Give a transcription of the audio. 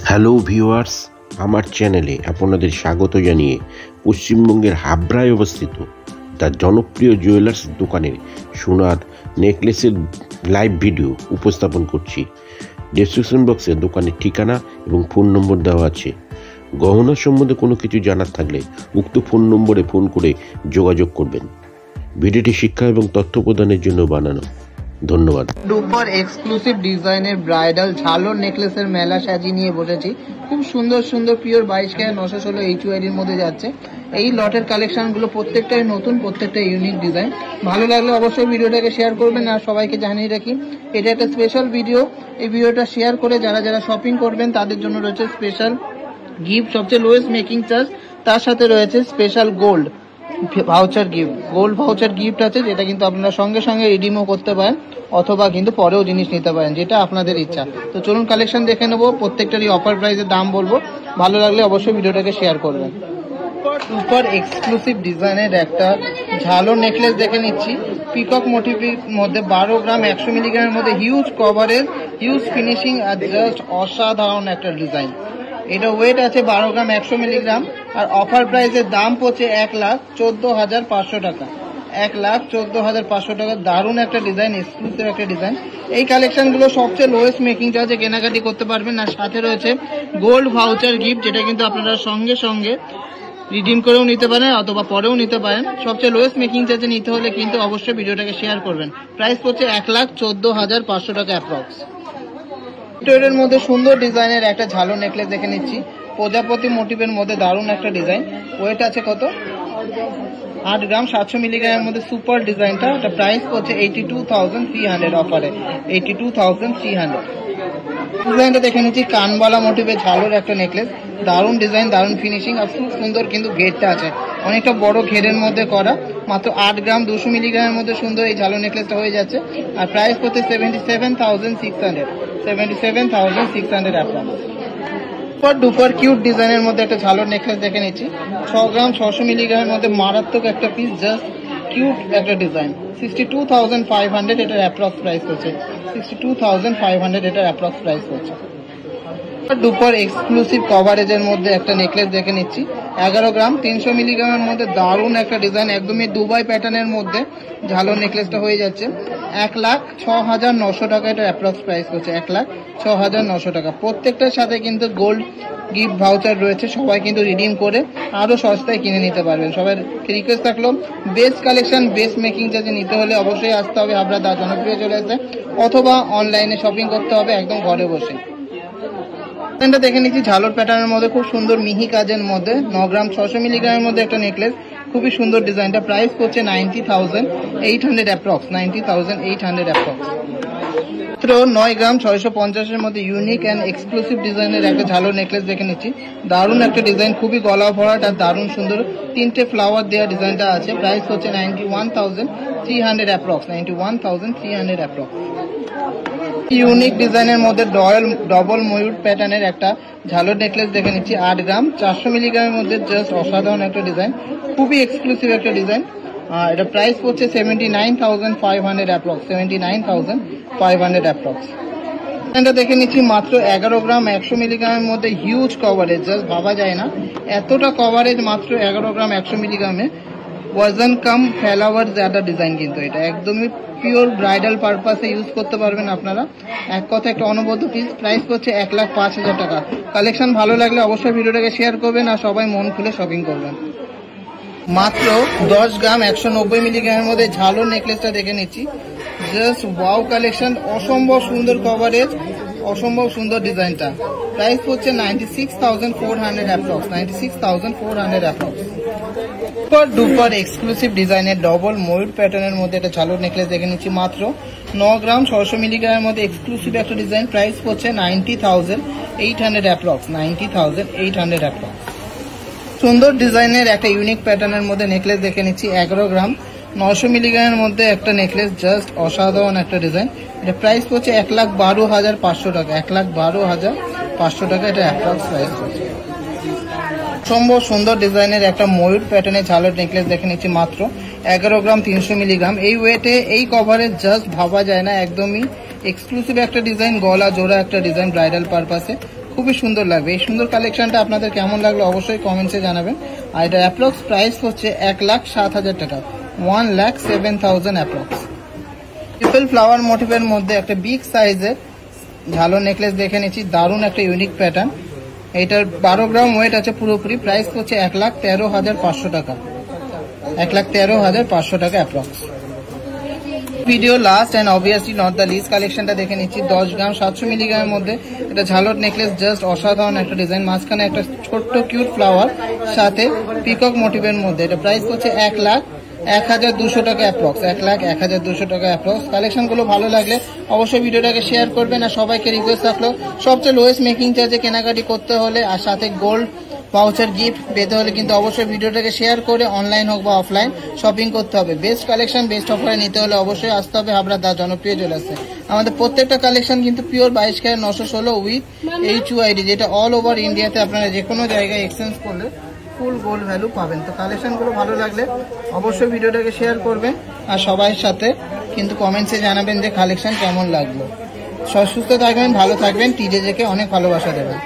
Hello viewers, আমার চ্যানেলে আপনাদের স্বাগত জানিয়ে পশ্চিমবঙ্গের হাবড়ায় অবস্থিত তার জনপ্রিয় জুয়েলার্স দোকানের সোনার নেকলেসের লাইভ ভিডিও উপস্থাপন করছি। ডেসক্রিপশন বক্সে দোকানের ঠিকানা এবং ফোন নম্বর দেওয়া আছে। গহনা সম্বন্ধে কোনো কিছু জানার থাকলে উক্ত ফোন নম্বরে ফোন করে যোগাযোগ করবেন। ভিডিওটি শিক্ষা এবং তথ্য প্রদানের জন্য বানানো। ধন্যবাদ। সুপার এক্সক্লুসিভ ডিজাইনের ব্রাইডাল ঝালর নেকলেসের মেলা সাজিয়ে নিয়ে বসেছি। খুব সুন্দর সুন্দর পিওর 22 ক্যারেট 916 HYD এর মধ্যে যাচ্ছে। এই লটের কালেকশনগুলো প্রত্যেকটাই নতুন, প্রত্যেকটা ইউনিক ডিজাইন। ভালো লাগলে অবশ্যই ভিডিওটাকে শেয়ার করবেন। আর সবাইকে জানিয়ে রাখি, এটা একটা স্পেশাল ভিডিও। এই ভিডিওটা শেয়ার করে যারা যারা শপিং করবেন তাদের জন্য রয়েছে স্পেশাল গিফট, সবচেয়ে লোয়েস্ট মেকিং চার্জ, তার সাথে রয়েছে special gold voucher gift. Gold voucher gift আছে, যেটা কিন্তু আপনারা সঙ্গে সঙ্গে রিডিমও করতে পারেন অথবা কিন্তু পরেও জিনিস নিতে পারেন, যেটা আপনাদের ইচ্ছা। তো চলুন কালেকশন দেখে নেবো, প্রত্যেকটারই অফার প্রাইসের দাম বলবো। ভালো লাগলে অবশ্যই ভিডিওটাকে শেয়ার করবেন। সুপার এক্সক্লুসিভ ডিজাইনের একটা ঝালর নেকলেস দেখে নিচ্ছি, পিকক মোটিভের মধ্যে 12 গ্রাম 100 মিলিগ্রামের মধ্যে হিউজ কভারেজ, হিউজ ফিনিশিং আর জাস্ট অসাধারণ একটা ডিজাইন। এটা ওয়েট আছে 12 গ্রাম 100 মিলিগ্রাম আর অফার প্রাইসের দাম পড়ছে 1,14,500 টাকা। 1,14,500 টাকা। দারুণ একটা ডিজাইন, এক্সক্লুসিভ একটা ডিজাইন। এই কালেকশনগুলো সবচেয়ে লোয়েস্ট মেকিং চার্জে কেনাকাটি করতে পারবেন। আর সাথে রয়েছে গোল্ড ভাউচার গিফট, যেটা কিন্তু আপনারা সঙ্গে সঙ্গে রিডিম করেও নিতে পারেন অথবা পরেও নিতে পারেন। সবচেয়ে লোয়েস্ট মেকিং চার্জে নিতে হলে কিন্তু অবশ্যই ভিডিওটাকে শেয়ার করবেন। প্রাইস পড়ছে 1,14,500 টাকা অ্যাপ্রক্স। এর মধ্যে সুন্দর ডিজাইনের একটা ঝালর নেকলেস দেখে নিচ্ছি, প্রজাপতি মোটিভের মধ্যে দারুণ একটা ডিজাইন। ওয়েট আছে কত? 8 গ্রাম 700 মিলিগ্রামের মধ্যে সুপার ডিজাইনটা। এটা প্রাইস পড়ছে 82,300 অফারে, 82,300। ডিজাইনটা দেখে নিচ্ছি, কানবালা মোটিভের ঝালর একটা নেকলেস। দারুণ ডিজাইন, দারুণ ফিনিশিং আর খুব সুন্দর কিন্তু ঘেরটা আছে, অনেকটা বড় ঘেরের মধ্যে করা। মাত্র 8 গ্রাম 200 মিলিগ্রামের মধ্যে সুন্দর এই ঝালর নেকলেসটা হয়ে যাচ্ছে। আর প্রাইস পড়ছে 77,600 অ্যাপ্রক্স। সুপার ডুপার কিউট ডিজাইনের মধ্যে একটা ঝালর নেকলেস দেখে নিচ্ছি, 6 গ্রাম 600 মিলিগ্রামের মধ্যে মারাত্মক একটা পিস, জাস্ট কিউট একটা ডিজাইন। 62,500 এটার অ্যাপ্রক্স প্রাইস হচ্ছে, 62,500 এটার অ্যাপ্রক্স প্রাইস হচ্ছে। ডুপার এক্সক্লুসিভ কভারেজের মধ্যে একটা নেকলেস দেখে নিচ্ছি, 11 গ্রাম 300 মিলিগ্রামের মধ্যে দারুণ একটা ডিজাইন, একদমই দুবাই প্যাটার্নের মধ্যে ঝালর নেকলেসটা হয়ে যাচ্ছে। 1,06,900 টাকা এটার অ্যাপ্রক্স প্রাইস হচ্ছে, 1,06,900 টাকা। প্রত্যেকটার সাথে কিন্তু গোল্ড গিফট ভাউচার রয়েছে, সবাই কিন্তু রিডিম করে আরো সস্তায় কিনে নিতে পারবেন। সবাই রিকোয়েস্ট থাকলো, বেস্ট কালেকশন বেস্ট মেকিং চার্জে নিতে হলে অবশ্যই আসতে হবে হাবড়া দা জনপ্রিয় চলে আসবে, অথবা অনলাইনে শপিং করতে হবে একদম ঘরে বসে। ডিজাইনটা দেখে নিচ্ছি ঝালর প্যাটার্নের মধ্যে, খুব সুন্দর মিহি কাজের মধ্যে 9 গ্রাম 600 মিলিগ্রামের মধ্যে একটা নেকলেস, খুবই সুন্দর ডিজাইনটা। প্রাইস করছে 90,800 অ্যাপ্রক্স, 90,800 অ্যাপ্রক্স। 9 গ্রাম 650 এর মধ্যে ইউনিক অ্যান্ড এক্সক্লুসিভ ডিজাইনের একটা ঝালর নেকলেস দেখে নিচ্ছি, দারুণ একটা ডিজাইন, খুবই গলা ভরাট আর দারুণ সুন্দর 3টে ফ্লাওয়ার দেওয়া ডিজাইনটা আছে। প্রাইস হচ্ছে 91,300 অ্যাপ্রক্স, 91,300 অ্যাপ্রক্স। ইউনিক ডিজাইনের মধ্যে ডবল ময়ূর প্যাটার্নের একটা ঝালর নেকলেস দেখে নিচ্ছি, 8 গ্রাম 400 মিলিগ্রামের মধ্যে, জাস্ট অসাধারণ একটা ডিজাইন, খুবই এক্সক্লুসিভ একটা ডিজাইন। এটা প্রাইস পড়ছে 79,500 অ্যাপ্রক্স, 79,500 অ্যাপ্রক্স। এটা দেখে নিচ্ছি মাত্র 11 গ্রাম 100 মিলিগ্রামের মধ্যে হিউজ কভারেজ, জাস্ট ভাবা যায় না এতটা কভারেজ মাত্র 11 গ্রাম 100 মিলিগ্রামে। ওয়াজন কাম ফ্লাওয়ার জ্যাদা ডিজাইন, কিন্তু এটা একদমই পিওর ব্রাইডাল পারপাসে ইউজ করতে পারবেন আপনারা। এক কথা একটা অনবদ্য পিস। প্রাইস করছে 1,05,000 টাকা। কালেকশন ভালো লাগলে অবশ্যই ভিডিওটাকে শেয়ার করবেন আর সবাই মন খুলে শপিং করবেন। মাত্র 10 গ্রাম 190 মিলিগ্রামের মধ্যে ঝালর নেকলেসটা দেখে নিচ্ছি, জাস্ট ওয়াও কালেকশন, অসম্ভব সুন্দর কভারেজ, অসম্ভব সুন্দর ডিজাইনটা। প্রাইস হচ্ছে 96,400 approx, 96,400 approx. Super duper exclusive ডিজাইনের ডবল ময়ূর প্যাটার্নের মধ্যে একটা ঝালর নেকলেস দেখে নিচ্ছি, মাত্র 9 গ্রাম 600 মিলিগ্রামের মধ্যে এক্সক্লুসিভ একটা ডিজাইন। প্রাইস হচ্ছে 90,800 অ্যাপ্রক্স, 90,800 অ্যাপ্রক্স। সুন্দর ডিজাইনের একটা ইউনিক প্যাটার্নের মধ্যে নেকলেস দেখে নিচ্ছি, 11 গ্রাম 900 মিলিগ্রামের মধ্যে একটা নেকলেস, জাস্ট অসাধারণ একটা ডিজাইন। এটা প্রাইস পড়ছে 1,12,500 টাকা, 1,12,500 টাকা এটা অ্যাপ্রক্স প্রাইস পড়ছে। অসম্ভব সুন্দর ডিজাইনের একটা ময়ূর প্যাটার্নের ঝালর নেকলেস দেখে নিচ্ছি, মাত্র 11 গ্রাম 300 মিলিগ্রাম। এই ওয়েটে এই কভারে জাস্ট ভাবা যায় না, একদমই এক্সক্লুসিভ একটা ডিজাইন, গলা জোড়া একটা ডিজাইন ব্রাইডাল পারপাসে, খুবই সুন্দর লাগবে। এই সুন্দর কালেকশনটা আপনাদের কেমন লাগলো অবশ্যই কমেন্টসে জানাবেন। আর এটা অ্যাপ্রক্স প্রাইস হচ্ছে 1,07,000 টাকা, 1,07,000 অ্যাপ্রক্স। ট্রিপল ফ্লাওয়ার মোটিভের মধ্যে একটা বিগ সাইজের ঝালো নেকলেস দেখে নিচ্ছি, দারুণ একটা ইউনিক প্যাটার্ন। এইটার 12 গ্রাম ওয়েট আছে পুরোপুরি, প্রাইস হচ্ছে 1,13,500 টাকা, 1,13,500 টাকা approx. Video last and obviously not the least কালেকশনটা দেখে নিচ্ছি। 10 গ্রাম 700 মিলিগ্রামের মধ্যে এটা ঝালট নেকলেস, জাস্ট অসাধারণ একটা ডিজাইন, মাঝখানে একটা ছোট্ট কিউট ফ্লাওয়ার সাথে পিকক মোটিভের মধ্যে। এটা প্রাইস হচ্ছে 1,01,200 টাকা অ্যাপ্রক্স, 1,01,200 টাকা অ্যাপ্রক্স। কালেকশনগুলো ভালো লাগলে অবশ্যই ভিডিওটাকে শেয়ার করবেন। আর সবাইকে রিকোয়েস্ট থাকলো সবচেয়ে লোয়েস্ট মেকিং চার্জে কেনাকাটি করতে হলে আর সাথে গোল্ড ভাউচার গিফট পেতে হলে কিন্তু অবশ্যই ভিডিওটাকে শেয়ার করে অনলাইন হোক বা অফলাইন শপিং করতে হবে। বেস্ট কালেকশন বেস্ট অফারে নিতে হলে অবশ্যই আসতে হবে হাবড়া দা জনপ্রিয় জুয়েলার্সে। আমাদের প্রত্যেকটা কালেকশন কিন্তু পিওর 22 ক্যারেট 916 উইথ HUID, যেটা অল ওভার ইন্ডিয়াতে আপনারা যে কোনো জায়গায় এক্সচেঞ্জ করলে ফুল গোল্ড ভ্যালু পাবেন। তো কালেকশনগুলো ভালো লাগলে অবশ্যই ভিডিওটাকে শেয়ার করবেন আর সবার সাথে কিন্তু কমেন্টসে জানাবেন যে কালেকশন কেমন লাগলো। সুস্থ থাকবেন, ভালো থাকবেন, টিজেজেকে অনেক ভালোবাসা দেবেন।